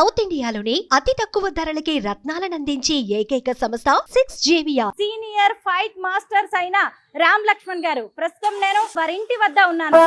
South ఇండియాలోని అతి తక్కువ ధరలకి రత్నాలనందించే ఏకైక సంస్థ 6JVR. సీనియర్ ఫైట్ మాస్టర్స్ అయిన రామ్ లక్ష్మణ్ గారు ప్రస్తుతం నేను వారి ఇంటి వద్ద ఉన్నాను.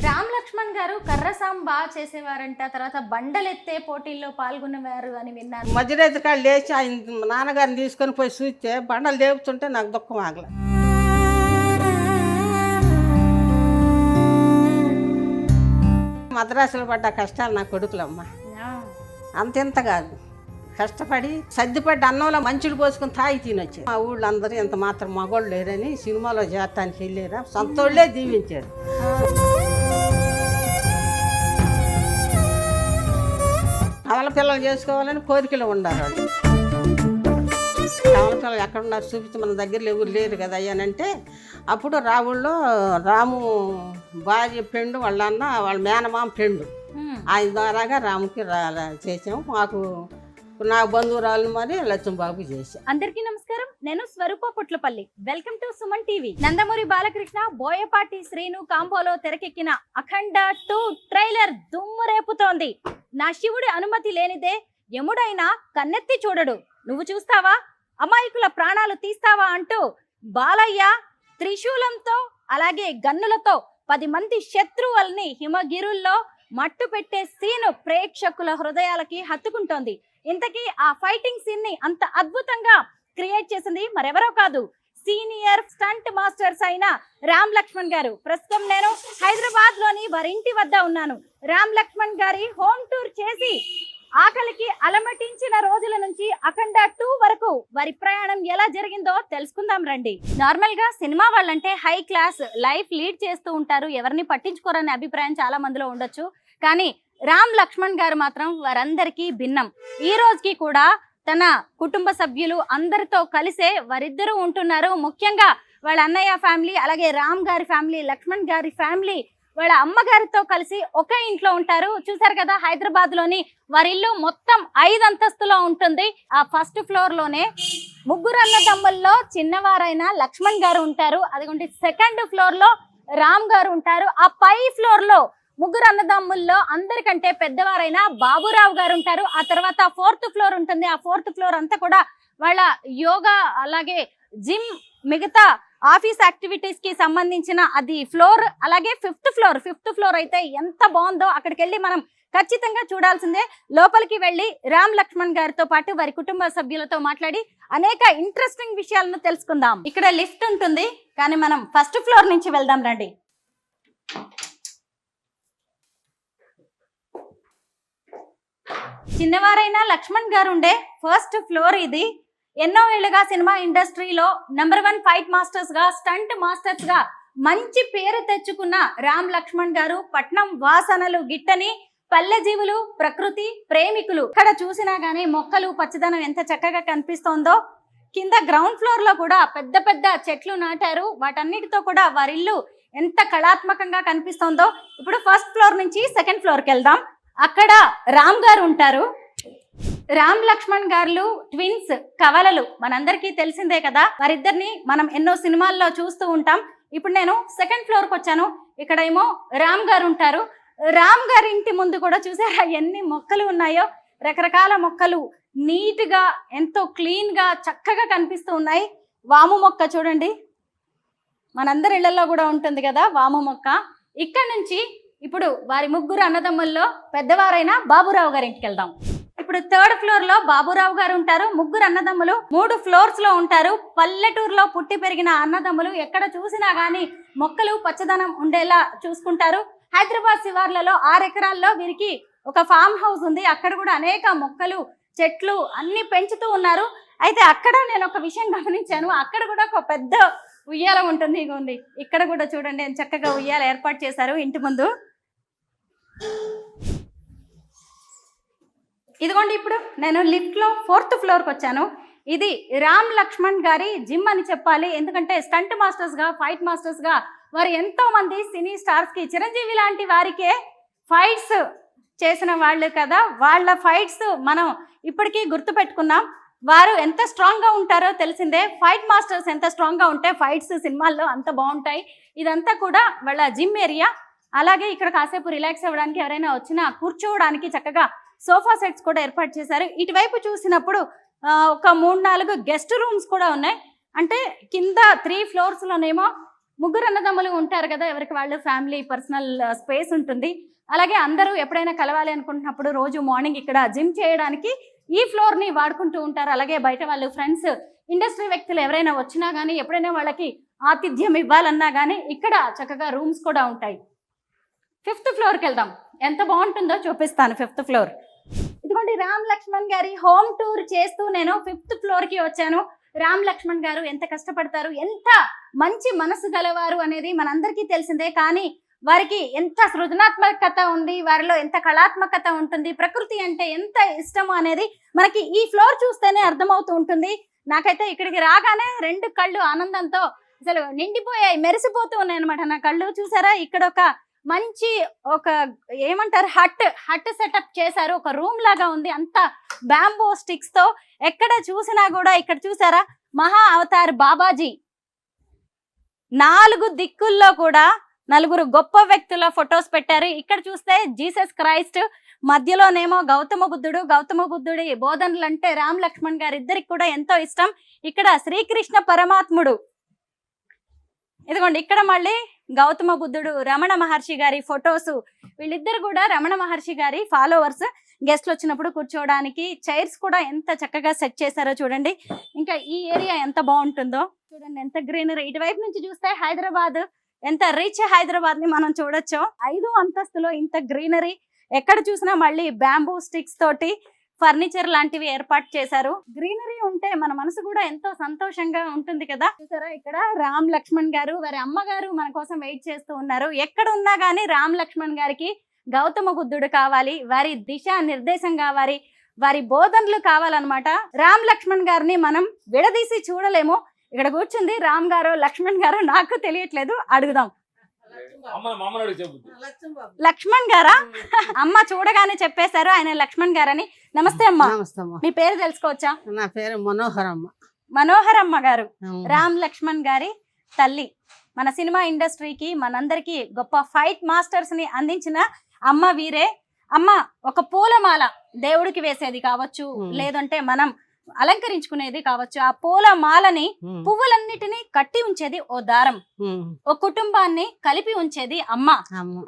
రామ్ లక్ష్మణ్ గారు కర్రసాం బాగా చేసేవారంట, తర్వాత బండలెత్తే పోటీల్లో పాల్గొనేవారు అని విన్నాను. మధ్యరేతి కాళ్ళు లేచి ఆయన నాన్నగారిని తీసుకొని పోయి చూస్తే బండలు లేపుతుంటే నాకు దుఃఖం ఆగలే. మద్రాసులో పడ్డ కష్టాలు నా కొడుకులమ్మ అంతెంత కాదు, కష్టపడి సర్దిపడ్డ అన్నంలో మంచులు పోసుకొని తాగి తినొచ్చారు. మా ఊళ్ళో అందరూ ఎంత మాత్రం మగోళ్ళు లేరని సినిమాలో చేస్తానికి వెళ్ళారా, సొంతోళ్ళే దీవించారు. కమల పిల్లలు చేసుకోవాలని కోరికలు ఉండాలి వాళ్ళు. కమల పిల్లలు ఎక్కడున్నారు చూపించి మన దగ్గరలో ఎవరు లేరు కదా అయ్యానంటే అప్పుడు రావుల్లో రాము భార్య పెండు వాళ్ళ అన్న వాళ్ళ మేనమామ పెండు ఆయన ద్వారాగా రాముకి చేసాము. మాకు నా బంధువురాలు మరి లక్ష్మబాబు చేశాం. అందరికీ నమస్కారం, నేను Swaroopa Putlapalli. Welcome to Suman TV. Nandamuri Balakrishna Boyapati Srinu కాంబోలో తెరకెక్కిన అఖండ 2 ట్రైలర్ దుమ్ము రేపుతోంది. నా శివుడి అనుమతి లేనిదే యముడైనా కన్నెత్తి చూడడు, నువ్వు చూస్తావా, అమాయకుల ప్రాణాలు తీస్తావా అంటూ బాలయ్య త్రిశూలంతో అలాగే గన్నులతో 10 మంది శత్రువుల్ని హిమగిరుల్లో మట్టు పెట్టే సీను ప్రేక్షకుల హృదయాలకి హత్తుకుంటోంది. ఇంతకీ ఆ ఫైటింగ్ సీన్ ని అంత అద్భుతంగా క్రియేట్ చేసింది మరెవరో కాదు, సీనియర్ స్టంట్ మాస్టర్స్ అయిన రామ్ లక్ష్మణ్ గారు. ప్రస్తుతం నేను హైదరాబాద్ లోని వారి ఇంటి వద్ద ఉన్నాను. రామ్ లక్ష్మణ్ గారి హోమ్ టూర్ చేసి ఆకలికి అలమటించిన రోజుల నుంచి అఖండ 2 వరకు వారి ప్రయాణం ఎలా జరిగిందో తెలుసుకుందాం రండి. నార్మల్ గా సినిమా వాళ్ళంటే హై క్లాస్ లైఫ్ లీడ్ చేస్తూ ఉంటారు, ఎవరిని పట్టించుకోరనే అభిప్రాయం చాలా మందిలో ఉండొచ్చు. కానీ రామ్ లక్ష్మణ్ గారు మాత్రం వారందరికీ భిన్నం. ఈ రోజుకి కూడా తన కుటుంబ సభ్యులు అందరితో కలిసే వారిద్దరూ ఉంటున్నారు. ముఖ్యంగా వాళ్ళ అన్నయ్య ఫ్యామిలీ, అలాగే రామ్ గారి ఫ్యామిలీ, లక్ష్మణ్ గారి ఫ్యామిలీ వాళ్ళ అమ్మగారితో కలిసి ఒకే ఇంట్లో ఉంటారు. చూసారు కదా, హైదరాబాద్ లోని వారి ఇల్లు మొత్తం 5 అంతస్తులో ఉంటుంది. ఆ ఫస్ట్ ఫ్లోర్ లోనే ముగ్గురు అన్నదమ్ముల్లో చిన్నవారైన లక్ష్మణ్ గారు ఉంటారు. అదిగోండి సెకండ్ ఫ్లోర్ లో రామ్ గారు ఉంటారు. ఆ పై ఫ్లోర్ లో ముగ్గురు అన్నదమ్ముల్లో అందరికంటే పెద్దవారైన బాబురావు గారు ఉంటారు. ఆ తర్వాత 4th ఫ్లోర్ ఉంటుంది. ఆ 4th ఫ్లోర్ అంతా కూడా వాళ్ళ యోగా అలాగే జిమ్ మిగతా ఆఫీస్ యాక్టివిటీస్ కి సంబంధించిన అది ఫ్లోర్. అలాగే 5th ఫ్లోర్ అయితే ఎంత బాగుందో, అక్కడికి వెళ్ళి మనం ఖచ్చితంగా చూడాల్సిందే. లోపలికి వెళ్ళి రామ్ లక్ష్మణ్ గారితో పాటు వారి కుటుంబ సభ్యులతో మాట్లాడి అనేక ఇంట్రెస్టింగ్ విషయాలను తెలుసుకుందాం. ఇక్కడ లిఫ్ట్ ఉంటుంది, కానీ మనం ఫస్ట్ ఫ్లోర్ నుంచి వెళ్దాం రండి. చిన్నవారైన లక్ష్మణ్ గారు ఉండే ఫస్ట్ ఫ్లోర్ ఇది. ఎన్నో ఏళ్లుగా సినిమా ఇండస్ట్రీలో నెంబర్ 1 ఫైట్ మాస్టర్స్ గా, స్టంట్ మాస్టర్స్ గా మంచి పేరు తెచ్చుకున్న రామ్ లక్ష్మణ్ గారు పట్నం వాసనలు గిట్టని పల్లె జీవులు, ప్రకృతి ప్రేమికులు. ఇక్కడ చూసినా గానీ మొక్కలు పచ్చదనం ఎంత చక్కగా కనిపిస్తోందో. కింద గ్రౌండ్ ఫ్లోర్ లో కూడా పెద్ద పెద్ద చెట్లు నాటారు. వాటన్నిటితో కూడా వారిల్లు ఎంత కళాత్మకంగా కనిపిస్తోందో. ఇప్పుడు ఫస్ట్ ఫ్లోర్ నుంచి సెకండ్ ఫ్లోర్ కి వెళ్దాం. అక్కడ రామ్ గారు ఉంటారు. రామ్ లక్ష్మణ్ గారు ట్విన్స్, కవలలు, మనందరికీ తెలిసిందే కదా. వారిద్దరిని మనం ఎన్నో సినిమాల్లో చూస్తూ ఉంటాం. ఇప్పుడు నేను సెకండ్ ఫ్లోర్ కి వచ్చాను. ఇక్కడ ఏమో రామ్ గారు ఉంటారు. రామ్ గారి ఇంటి ముందు కూడా చూసారా ఎన్ని మొక్కలు ఉన్నాయో. రకరకాల మొక్కలు నీట్ గా ఎంతో క్లీన్ గా చక్కగా కనిపిస్తూ ఉన్నాయి. వాము మొక్క చూడండి, మనందరి ఇళ్లలో కూడా ఉంటుంది కదా వాము మొక్క. ఇక్కడ నుంచి ఇప్పుడు వారి ముగ్గురు అన్నదమ్ముల్లో పెద్దవారైన బాబురావు గారి ఇంటికి వెళ్దాం. ఇప్పుడు 3rd ఫ్లోర్ లో బాబురావు గారు ఉంటారు. ముగ్గురు అన్నదమ్ములు 3 ఫ్లోర్స్ లో ఉంటారు. పల్లెటూరులో పుట్టి పెరిగిన అన్నదమ్ములు ఎక్కడ చూసినా గానీ మొక్కలు పచ్చదనం ఉండేలా చూసుకుంటారు. హైదరాబాద్ శివార్లలో 6 ఎకరాల్లో వీరికి ఒక ఫామ్ హౌస్ ఉంది. అక్కడ కూడా అనేక మొక్కలు చెట్లు అన్ని పెంచుతూ ఉన్నారు. అయితే అక్కడ నేను ఒక విషయం గమనించాను, అక్కడ కూడా ఒక పెద్ద ఉయ్యాల ఉంటుంది. ఇగోండి ఇక్కడ కూడా చూడండి చక్కగా ఉయ్యాల ఏర్పాటు చేశారు ఇంటి ముందు. ఇదిగోండి ఇప్పుడు నేను లిఫ్ట్ లో 4th ఫ్లోర్ కి వచ్చాను. ఇది రామ్ లక్ష్మణ్ గారి జిమ్ అని చెప్పాలి. ఎందుకంటే స్టంట్ మాస్టర్స్ గా, ఫైట్ మాస్టర్స్ గా వారు ఎంతో మంది సినీ స్టార్స్ కి, చిరంజీవి లాంటి వారికే ఫైట్స్ చేసిన వాళ్ళు కదా. వాళ్ళ ఫైట్స్ మనం ఇప్పటికీ గుర్తు పెట్టుకున్నాం. వారు ఎంత స్ట్రాంగ్ గా ఉంటారో తెలిసిందే. ఫైట్ మాస్టర్స్ ఎంత స్ట్రాంగ్ గా ఉంటే ఫైట్స్ సినిమాల్లో అంత బాగుంటాయి. ఇదంతా కూడా వాళ్ళ జిమ్ ఏరియా. అలాగే ఇక్కడ కాసేపు రిలాక్స్ అవ్వడానికి ఎవరైనా వచ్చినా కూర్చోవడానికి చక్కగా సోఫా సెట్స్ కూడా ఏర్పాటు చేశారు. ఇటువైపు చూసినప్పుడు ఒక 3-4 గెస్ట్ రూమ్స్ కూడా ఉన్నాయి. అంటే కింద 3 floors లోనేమో ముగ్గురు అన్నదమ్ములు ఉంటారు కదా, ఎవరికి వాళ్ళు ఫ్యామిలీ పర్సనల్ స్పేస్ ఉంటుంది. అలాగే అందరూ ఎప్పుడైనా కలవాలి అనుకుంటున్నప్పుడు రోజు మార్నింగ్ ఇక్కడ జిమ్ చేయడానికి ఈ ఫ్లోర్ ని వాడుకుంటూ ఉంటారు. అలాగే బయట వాళ్ళు ఫ్రెండ్స్, ఇండస్ట్రీ వ్యక్తులు ఎవరైనా వచ్చినా కానీ, ఎప్పుడైనా వాళ్ళకి ఆతిథ్యం ఇవ్వాలన్నా కానీ ఇక్కడ చక్కగా రూమ్స్ కూడా ఉంటాయి. 5th floorకి వెళ్దాం. ఎంత బాగుంటుందో చూపిస్తాను. 5th floor. ఇదిగోండి రామ్ లక్ష్మణ్ గారి హోమ్ టూర్ చేస్తూ నేను 5th floorకి వచ్చాను. రామ్ లక్ష్మణ్ గారు ఎంత కష్టపడతారు, ఎంత మంచి మనసు గలవారు అనేది మనందరికీ తెలిసిందే. కానీ వారికి ఎంత సృజనాత్మకత ఉంది, వారిలో ఎంత కళాత్మకత ఉంటుంది, ప్రకృతి అంటే ఎంత ఇష్టం అనేది మనకి ఈ ఫ్లోర్ చూస్తేనే అర్థమవుతూ ఉంటుంది. నాకైతే ఇక్కడికి రాగానే 2 కళ్ళు ఆనందంతో అసలు నిండిపోయాయి, మెరిసిపోతూ ఉన్నాయి అనమాట నా కళ్ళు. చూసారా, ఇక్కడ ఒక మంచి ఏమంటారు హట్ సెటప్ చేశారు. ఒక రూమ్ లాగా ఉంది, అంతా బ్యాంబో స్టిక్స్ తో. ఎక్కడ చూసినా కూడా ఇక్కడ చూసారా, మహా అవతార్ బాబాజీ 4 దిక్కుల్లో కూడా 4 గొప్ప వ్యక్తుల ఫొటోస్ పెట్టారు. ఇక్కడ చూస్తే జీసస్ క్రైస్ట్, మధ్యలోనేమో గౌతమ బుద్ధుడి బోధనలు అంటే రామ్ లక్ష్మణ్ గారు ఇద్దరికి కూడా ఎంతో ఇష్టం. ఇక్కడ శ్రీకృష్ణ పరమాత్ముడు. ఇదిగోండి ఇక్కడ మళ్ళీ గౌతమ బుద్ధుడు, రమణ మహర్షి గారి ఫొటోస్. వీళ్ళిద్దరు కూడా రమణ మహర్షి గారి ఫాలోవర్స్. గెస్ట్లు వచ్చినప్పుడు కూర్చోవడానికి చైర్స్ కూడా ఎంత చక్కగా సెట్ చేశారో చూడండి. ఇంకా ఈ ఏరియా ఎంత బాగుంటుందో చూడండి, ఎంత గ్రీనరీ. ఇటువైపు నుంచి చూస్తే హైదరాబాద్, ఎంత రిచ్ హైదరాబాద్ ని మనం చూడొచ్చు. 5వ అంతస్తులో ఇంత గ్రీనరీ. ఎక్కడ చూసినా మళ్ళీ బ్యాంబూ స్టిక్స్ తోటి ఫర్నిచర్ లాంటివి ఏర్పాటు చేశారు. గ్రీనరీ ఉంటే మన మనసు కూడా ఎంతో సంతోషంగా ఉంటుంది కదా. చూసారా, ఇక్కడ రామ్ లక్ష్మణ్ గారు, వారి అమ్మగారు మన కోసం వెయిట్ చేస్తూ ఉన్నారు. ఎక్కడ ఉన్నా గానీ రామ్ లక్ష్మణ్ గారికి గౌతమ బుద్ధుడు కావాలి, వారి దిశా నిర్దేశం కావాలి, వారి బోధనలు కావాలన్నమాట. రామ్ లక్ష్మణ్ గారిని మనం విడదీసి చూడలేము. ఇక్కడ కూర్చుంది రామ్ గారు, లక్ష్మణ్ గారు నాకు తెలియట్లేదు, అడుగుదాం. లక్ష్మణ్ గారా? అమ్మ చూడగానే చెప్పేశారు ఆయన లక్ష్మణ్ గారని. నమస్తే అమ్మ. మీ పేరు తెలుసుకోవచ్చా? నా పేరు మనోహరమ్మ. మనోహరమ్మ గారు రామ్ లక్ష్మణ్ గారి తల్లి. మన సినిమా ఇండస్ట్రీకి, మనందరికి గొప్ప ఫైట్ మాస్టర్స్ ని అందించిన అమ్మ వీరే. అమ్మ, ఒక పూలమాల దేవుడికి వేసేది కావచ్చు, లేదంటే మనం అలంకరించుకునేది కావచ్చు, ఆ పూల మాలని పువ్వులన్నిటినీ కట్టి ఉంచేది ఓ దారం, ఓ కుటుంబాన్ని కలిపి ఉంచేది అమ్మ.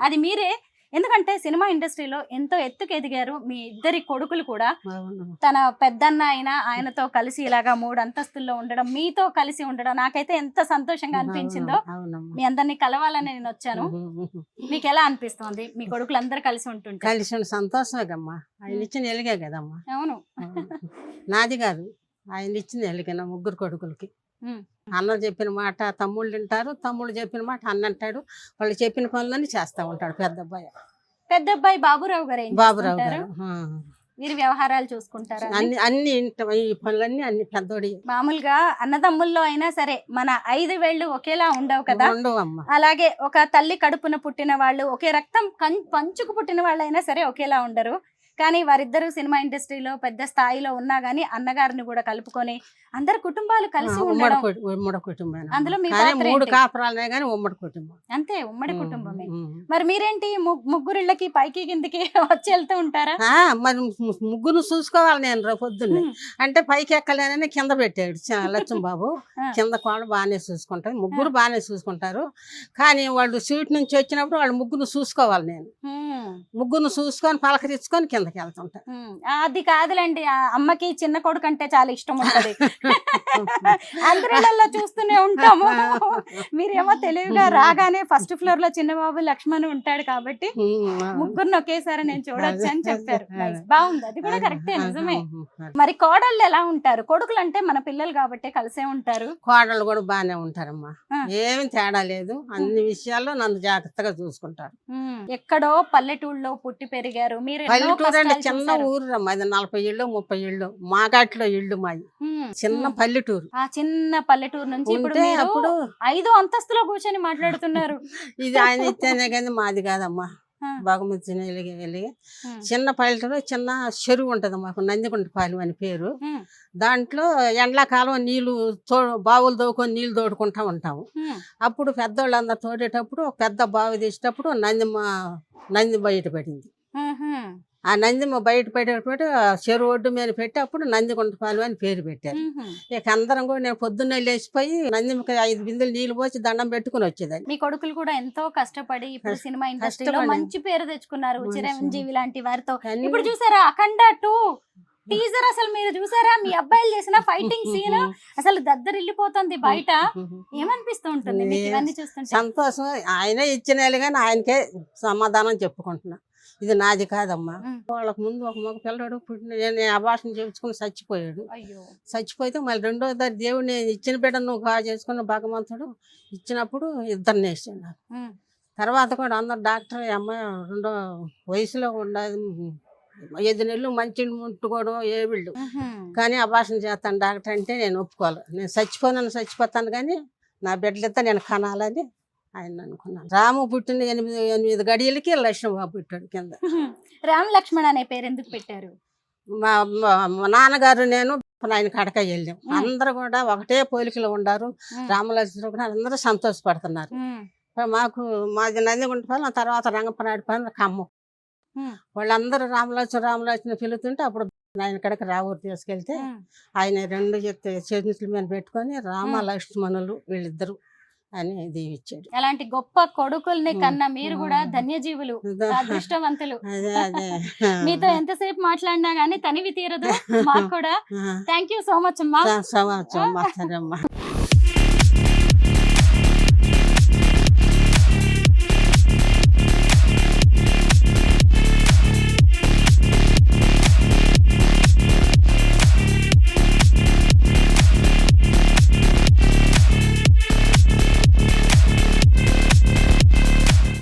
అది మీరే. ఎందుకంటే సినిమా ఇండస్ట్రీలో ఎంతో ఎత్తుకు ఎదిగారు. మీ ఇద్దరి కొడుకులు కూడా తన పెద్దన్న అయినా ఆయనతో కలిసి ఇలాగా 3 అంతస్తుల్లో ఉండడం, మీతో కలిసి ఉండడం నాకైతే ఎంత సంతోషంగా అనిపించిందో. మీ అందరినీ కలవాలని నేను వచ్చాను. మీకు ఎలా అనిపిస్తుంది మీ కొడుకులు అందరు కలిసి ఉంటుంటే? కలిసి సంతోషమే కమ్మా, ఆయన ఇచ్చిన ఎలిగే కదమ్మా. అవును, నాది కాదు, ఆయన ఇచ్చిన ఎలిగిన 3 కొడుకులకి. అన్న చెప్పిన మాట తమ్ముళ్ళు వింటారు, తమ్ముళ్ళు చెప్పిన మాట అన్న అంటాడు. వాళ్ళు చెప్పిన పనులన్నీ చేస్తా ఉంటాడు పెద్ద అబ్బాయి బాబురావు గారు. బాబురావు గారు వీరి వ్యవహారాలు చూసుకుంటారు. అన్ని ఈ పనులన్నీ అన్ని పెద్దోడి. మామూలుగా అన్నదమ్ముల్లో అయినా సరే మన 5 వేళ్ళు ఒకేలా ఉండవు కదా. ఉండవమ్మా. అలాగే ఒక తల్లి కడుపున పుట్టిన వాళ్ళు, ఒకే రక్తం పంచుకు పుట్టిన వాళ్ళు అయినా సరే ఒకేలా ఉండరు. కానీ వారిద్దరూ సినిమా ఇండస్ట్రీలో పెద్ద స్థాయిలో ఉన్నా గానీ అన్నగారిని కూడా కలుపుకొని అందరు కుటుంబాలు కలిసి ఉండడం. ఉమ్మడి కుటుంబం. అందులో మీ 3 కాపురాలనే గానీ ఉమ్మడి కుటుంబం. అంతే, ఉమ్మడి కుటుంబమే. మరి మీరేంటి ముగ్గురిళ్ళకి పైకి కిందకి వచ్చి వెళ్తూ ఉంటారా? మరి ముగ్గురు చూసుకోవాలి నేను పొద్దున్నే. అంటే పైకి ఎక్కలేనని కింద పెట్టాడు లక్ష్మణ్ బాబు. కింద కూడా బాగానే చూసుకుంటారు, ముగ్గురు బాగానే చూసుకుంటారు. కానీ వాళ్ళు సీట్ నుంచి వచ్చినప్పుడు వాళ్ళు ముగ్గురు చూసుకోవాలి. నేను ముగ్గురు చూసుకొని పలకరించుకొని కిందకి వెళ్తుంటా. అది కాదులేండి, అమ్మకి చిన్న కొడుకు అంటే చాలా ఇష్టం ఉంటుంది. అందరిలో చూస్తూనే ఉంటాము. మీరేమో తెలివిగా రాగానే 1st floor లో చిన్నబాబు లక్ష్మణ్ ఉంటాడు కాబట్టి ముగ్గురిని ఒకేసారి నేను చూడొచ్చు అని చెప్పారు. బాగుంది, అది కూడా కరెక్టే, నిజమే. మరి కోడళ్ళు ఎలా ఉంటారు? కొడుకులు అంటే మన పిల్లలు కాబట్టి కలిసే ఉంటారు. కోడళ్ళు కూడా బాగానే ఉంటారమ్మా, ఏమి తేడా లేదు. అన్ని విషయాల్లో నన్ను జాగ్రత్తగా చూసుకుంటారు. ఎక్కడో పల్లెటూళ్ళలో పుట్టి పెరిగారు మీరు. పల్లెటూరు అంటే చిన్న ఊరు రమ్మా, 40 ఇళ్ళు 30 ఇళ్ళు మాగాట్లో ఇళ్ళు మాది. చిన్న పల్లెటూరు. ఆ చిన్న పల్లెటూరు నుంచి ఇప్పుడు 5వ అంతస్తులో కూర్చొని మాట్లాడుతున్నారు. ఇది ఆయన ఇస్తేనే కానీ మాది కాదమ్మా. బాగుమతి వెళ్ళి చిన్న పల్లెటూరు చిన్న చెరువు ఉంటుంది మాకు, నందిగుంటపాలెం అని పేరు. దాంట్లో ఎండాకాలం నీళ్లు బావులు తోడుకొని నీళ్లు తోడుకుంటా ఉంటాము. అప్పుడు పెద్దోళ్ళందరూ తోడేటప్పుడు ఒక పెద్ద బావి తీసేటప్పుడు నంది బయట పడింది. ఆ నందిమ బయట పడేటప్పుడు చెరువు ఒడ్డు మీద పెట్టి అప్పుడు నందిగుంటపాలెం అని పేరు పెట్టారు. ఇక అందరం కూడా నేను పొద్దున్నే లేచిపోయి నందిమకి 5 బిందెలు నీళ్లు పోసి దండం పెట్టుకుని వచ్చేదాన్ని. మీ కొడుకులు కూడా ఎంతో కష్టపడి ఇప్పుడు సినిమా ఇండస్ట్రీలో మంచి పేరు తెచ్చుకున్నారు చిరంజీవి లాంటి వారితో. ఇప్పుడు చూసారా అఖండ 2 టీజర్, అసలు మీరు చూసారా మీ అబ్బాయిలు చేసిన ఫైటింగ్ సీన్ అసలు దద్దరిల్లిపోతుంది బయట. ఏమనిపిస్తూ ఉంటుంది మీకు ఇవన్నీ చూస్తుంటే? సంతోషం. ఆయనే ఇచ్చిన కానీ ఆయనకే సమాధానం చెప్పుకుంటున్నా, ఇది నాది కాదమ్మా. వాళ్ళకు ముందు ఒక మగ పిల్లడు పుట్టిన, నేను అబార్షన్ చేయించుకుని చచ్చిపోయాడు. చచ్చిపోతే మళ్ళీ రెండోసారి దేవుడు నేను ఇచ్చిన బిడ్డ నువ్వు బాగా చేసుకున్న భగవంతుడు ఇచ్చినప్పుడు ఇద్దరిని వేసాడు నాకు. తర్వాత కూడా అందరు డాక్టర్ అమ్మాయి రెండో వయసులో ఉండదు 5 నెలలు మంచి ముట్టుకోవడం ఏవిళ్ళు, కానీ అబార్షన్ చేస్తాను డాక్టర్ అంటే నేను ఒప్పుకోవాలి. నేను చచ్చిపోతాను కానీ నా బిడ్డలితో నేను కనాలని ఆయన అనుకున్నాను. రాము పుట్టిన 8 గడియలకి లక్ష్మణబాబు పుట్టాడు కింద. రామ్ లక్ష్మణ్ అనే పేరు ఎందుకు పెట్టారు? మా నాన్నగారు నేను ఆయన కడక వెళ్ళాం. అందరూ కూడా ఒకటే పోలికలు ఉండారు. రామలక్ష్మణుడు కూడా అందరూ సంతోషపడుతున్నారు. మాది నందిగుంటపాలెం, తర్వాత రంగపనాడిపాలెం, ఖమ్మం. వాళ్ళందరూ రామలక్ష్మణ పిలుతుంటే అప్పుడు ఆయన కడక రావూరు తీసుకెళ్తే ఆయన 2 చేతుల మీద పెట్టుకొని రామ లక్ష్మణులు వీళ్ళిద్దరు అని దీవిచ్చాడు. అలాంటి గొప్ప కొడుకుల్ని కన్నా మీరు కూడా ధన్యజీవులు, అదృష్టవంతులు. మీతో ఎంతసేపు మాట్లాడినా గానీ తనివి తీరదు మాకు కూడా. థ్యాంక్ యూ సో మచ్ అమ్మా. సరే అమ్మా.